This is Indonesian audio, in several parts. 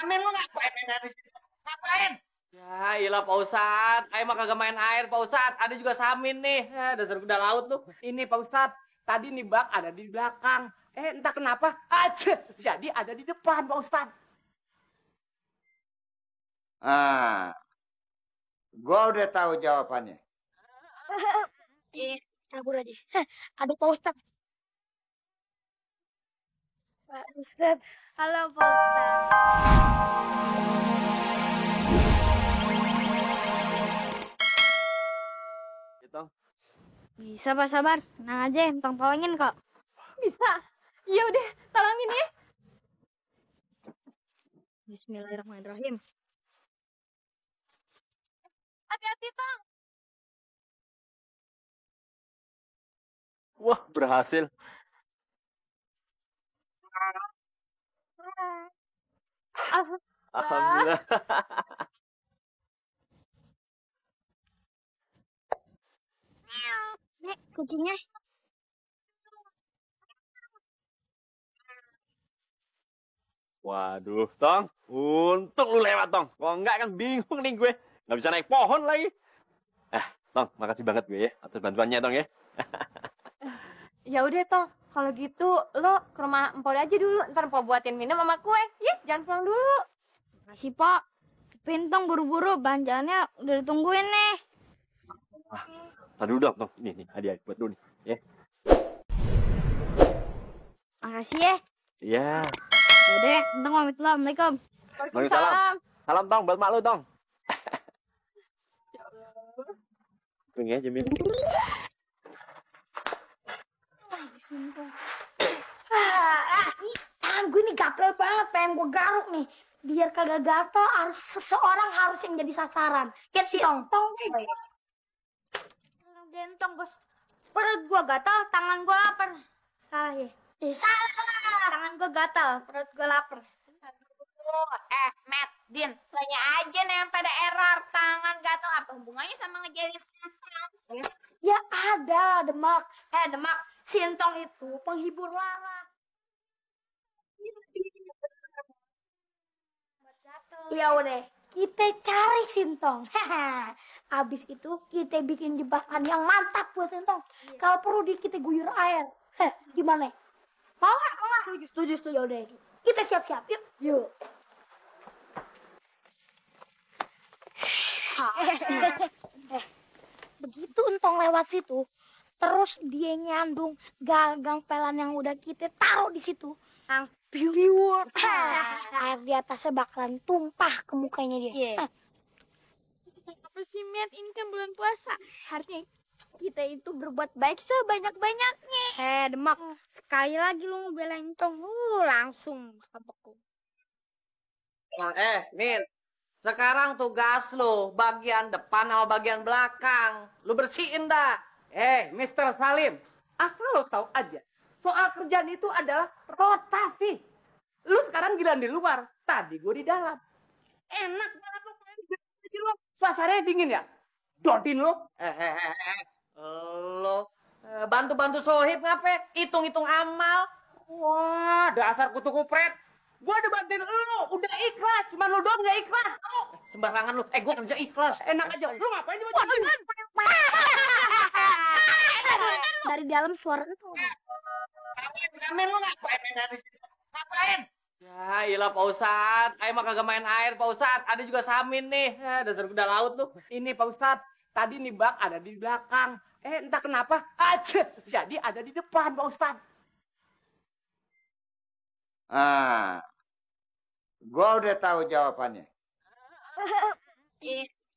Amin lu ngapain main di situ? Ngapain? Ya iyalah Pak Ustadz, ayo mah kagak main air Pak Ustadz, ada juga Samin nih. Ya, dasar kuda laut lu. Ini Pak Ustadz, tadi nih bak ada di belakang. Entah kenapa, jadi ada di depan Pak Ustadz. Ah, gua udah tahu jawabannya. Kabur aja. Aduh Pak Ustadz. Pak Ustadz. Halo Pak Ustadz. Gitu. Bisa Pak, sabar. Tenang aja, Entong tolongin kok. Bisa. Ya udah, tolongin ya. Bismillahirrahmanirrahim. Hati-hati, Tong. Wah, berhasil. Alhamdulillah. Nek, kucingnya. Waduh, Tong. Untung lu lewat, Tong. Kalau enggak kan bingung nih gue. Nggak bisa naik pohon lagi. Tong, makasih banget gue ya atas bantuannya, Tong ya. Ya udah, Tong. Kalau gitu, lo ke rumah Empok aja dulu. Ntar Empok buatin minum sama kue. Ya, jangan pulang dulu. Makasih Pak. Pintong buru-buru, belanjaannya udah ditungguin nih. Tadi dulu dong, Tong. Nih, hadiah buat lu nih. Ya. Makasih ya. Iya. Yaudah, Entong pamit dulu. Assalamualaikum. Waalaikumsalam. Salam, Tong, buat mak lu, Tong. Tunggu aja, Min. Tangan gue nih gatel banget, pengen gue garuk nih. Biar kagak gatel, seseorang harus yang menjadi sasaran. Kayak si Ontong. Gentong, bos. Perut gue gatel, tangan gue lapar. Salah ya? Salah. Tangan gue gatel, perut gue lapar. Matt, Din, tanya aja nih yang pada error tangan gatel apa hubungannya sama ngejalin Ya ada, Demak. Demak, si Entong itu penghibur lara. Ya udah, kita cari Sintong. Abis itu kita bikin jebakan yang mantap buat Sintong. Kalau perlu kita guyur air. Gimana? Mau nggak? Setuju. Ya udah, kita siap-siap. Yuk. Begitu Entong lewat situ, terus dia nyandung gagang pelan yang udah kita taruh di situ. Biur. Air di atasnya bakalan tumpah ke mukanya dia. Apa sih, Matt? Ini kan bulan puasa. Harusnya kita itu berbuat baik sebanyak-banyaknya. Demak, sekali lagi lu ngebelain Entong, langsung kabek. Min. Sekarang tugas lu bagian depan sama bagian belakang. Lu bersihin dah. Mr. Salim, asal lo tahu aja, soal kerjaan itu adalah rotasi. Lu sekarang giliran di luar, tadi gue di dalam. Enak banget lo main di luar. Suasananya dingin ya? Dodin lo. Lo bantu-bantu Sohib ngapain? Hitung-hitung amal. Wah, dasar kutu kupret. Gue udah bantuin lo, udah ikhlas. Cuma lo doang gak ikhlas. Sembarangan lu. Gue kerja ikhlas. Enak aja. Lu ngapain di bantuin? Dari dalam suara itu. Amin lu ngapain main di situ? Ngapain? Ya iyalah Pak Ustadz, ayo mah kagak main air Pak Ustadz, ada juga Samin nih. Ya, dasar kuda laut lu. Ini Pak Ustadz, tadi nih bak ada di belakang. Entah kenapa, jadi ada di depan Pak Ustadz. Gua udah tahu jawabannya.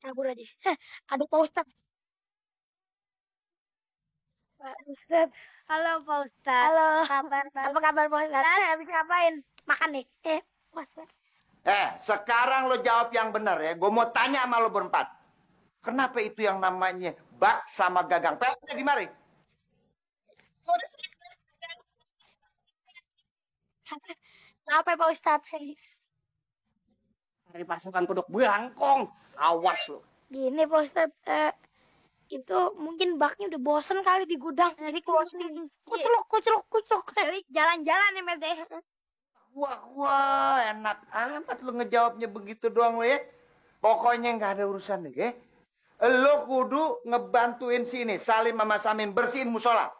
Kabur aja. Aduh Pak Ustadz. Pak Ustadz. Halo Pak Ustadz. Halo. Apa kabar Pak Ustadz? Habis ngapain? Makan nih. Pak Ustadz. Sekarang lo jawab yang benar ya. Gue mau tanya sama lo berempat. Kenapa itu yang namanya bak sama gagang? Pelnya di mari. Kenapa Pak Ustadz? Dari pasukan kodok belangkong. Awas lo. Gini Pak Ustadz. Itu mungkin baknya udah bosen kali di gudang. Jadi keluar sendiri. Kucluk. jalan-jalan ya Mete. Wah, enak amat lu ngejawabnya begitu doang lo ya. Pokoknya nggak ada urusan deh, ya. Lo kudu ngebantuin sini, Salim sama Samin bersihin musola.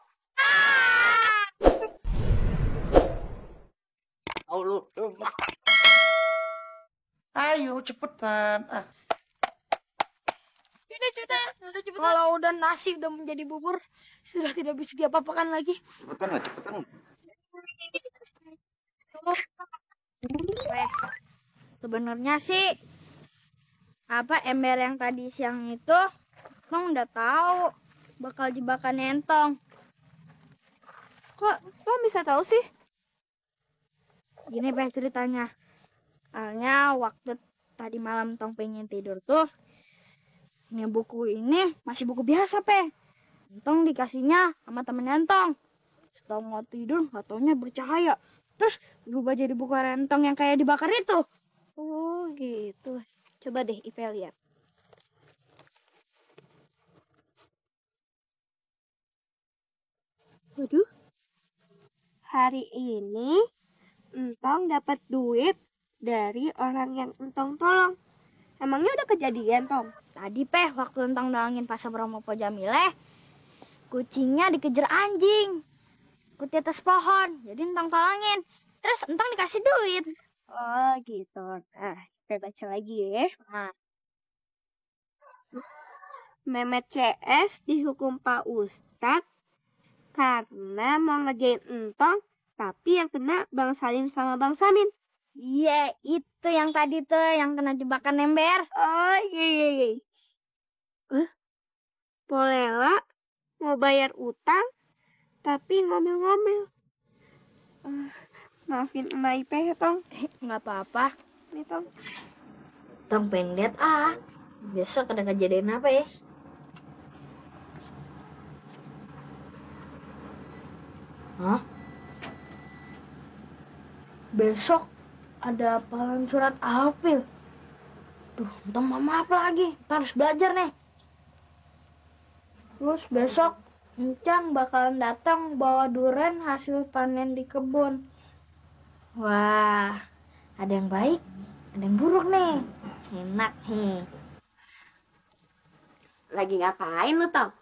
Oh, lu. Ayo cepetan. Sudah, kalau udah nasi udah menjadi bubur, sudah tidak bisa diapa-apakan lagi. Cepetan nggak, cepetan. Sebenarnya sih apa ember yang tadi siang itu Tong udah tahu bakal jebakan Entong. Kok lo bisa tahu sih? Gini Peh ceritanya. Soalnya waktu tadi malam Tong pengen tidur tuh, ini buku ini masih buku biasa Peh. Entong dikasihnya sama temen Entong. Setelah mau tidur nggak taunya bercahaya. Terus berubah jadi buku Entong yang kayak dibakar itu. Oh gitu. Coba deh Ipe lihat. Waduh. Hari ini Entong dapat duit dari orang yang Entong tolong. Emangnya udah kejadian, Tom? Tadi Peh waktu Entong nolongin Pak Sabromo Po Jamileh, kucingnya dikejar anjing. Ikut di atas pohon. Jadi Entong tolongin. Terus Entong dikasih duit. Oh gitu. Nah, kita baca lagi ya. Nah, Mehmet CS dihukum Pak Ustadz karena mau ngerjain Entong, tapi yang kena Bang Salim sama Bang Samin. iya itu yang tadi tuh yang kena jebakan ember. Oh iya. Polela mau bayar utang, tapi ngomel-ngomel. Maafin Emak Ipe ya, Tong. Nggak apa-apa. Nih, Tong. Tong pengen lihat besok ada kejadian apa ya? Hah? Besok ada hafalan surat Al-Fil. Duh, Entong maaf lagi. Kita harus belajar nih. Terus besok Encang bakalan datang bawa duren hasil panen di kebun. Wah, ada yang baik, ada yang buruk nih. Enak nih. Lagi ngapain lu, Tong?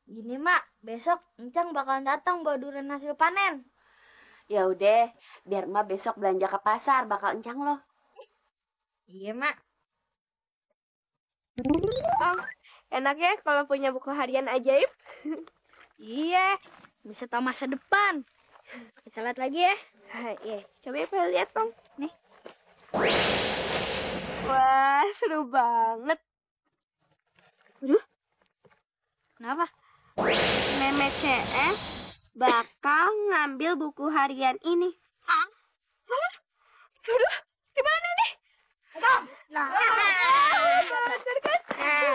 Gini Mak, besok Encang bakalan datang bawa durian hasil panen. Ya udah, biar Emak besok belanja ke pasar, bakal Encang lo. Iya Mak. Tong, enak ya kalau punya buku harian ajaib. Iya, bisa tahu masa depan. Kita lihat lagi ya. Iya, coba ya lihat, Tong. Nih. Wah, seru banget. Kenapa? Mehmet CS bakal ngambil buku harian ini. Aduh, gimana nih? Nah,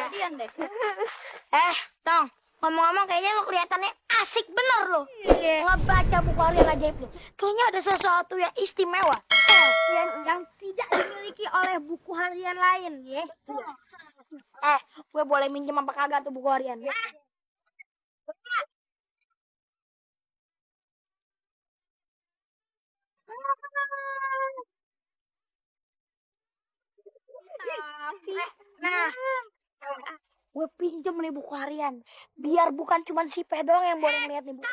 kalian deh. Tong, ngomong-ngomong kayaknya lo kelihatannya asik bener lo. Iya. Ngebaca buku harian ajaib lo. Kayaknya ada sesuatu yang istimewa. Yang tidak dimiliki oleh buku harian lain, ya. Gue boleh minjem apa kagak tuh buku harian? Nah, gue pinjem nih buku harian. Biar bukan cuma si Pe doang yang boleh ngeliat nih buku.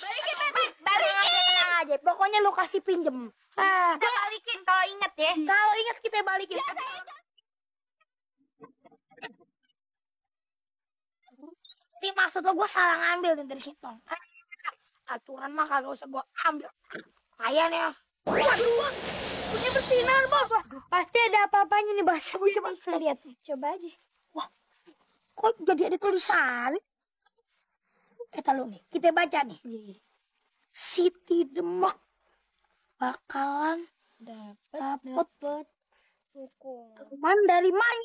Balikin. Tenang aja, pokoknya lu kasih pinjem. Kita balikin kalau inget ya. Kalau inget kita balikin. Ini maksud lo gue salah ngambil nih dari situ. Aturan mah kagak usah gue ambil. Kayaknya. Waduh, punya bersinar bos. Pasti ada apa-apanya nih bos. Coba kita lihat. Coba aja. Wah, kok jadi ada tulisan? Kata lu nih, kita baca nih. Siti Demak bakalan dapet hukuman dari Mai.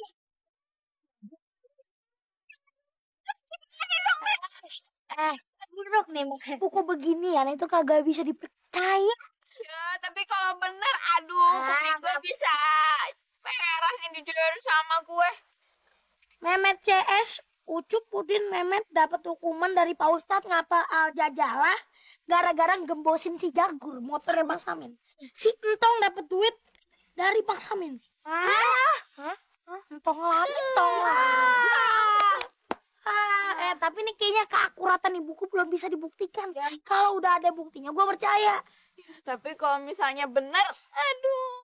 Buruk nih, buku beginian itu kagak bisa dipercaya. Ya, tapi kalau bener, aduh, kuping gue bisa merah nih dijujur sama gue. Mehmet CS Ucup, Udin, Memet dapat hukuman dari Pak Ustadz ngapal Al-Jajalah gara-gara gembosin si Jagur, motornya Bang Samin. Si Entong dapat duit dari Bang Samin. Entong lagi. Tapi ini kayaknya keakuratan nih buku belum bisa dibuktikan. Kalau udah ada buktinya gue percaya. Tapi kalau misalnya benar, aduh.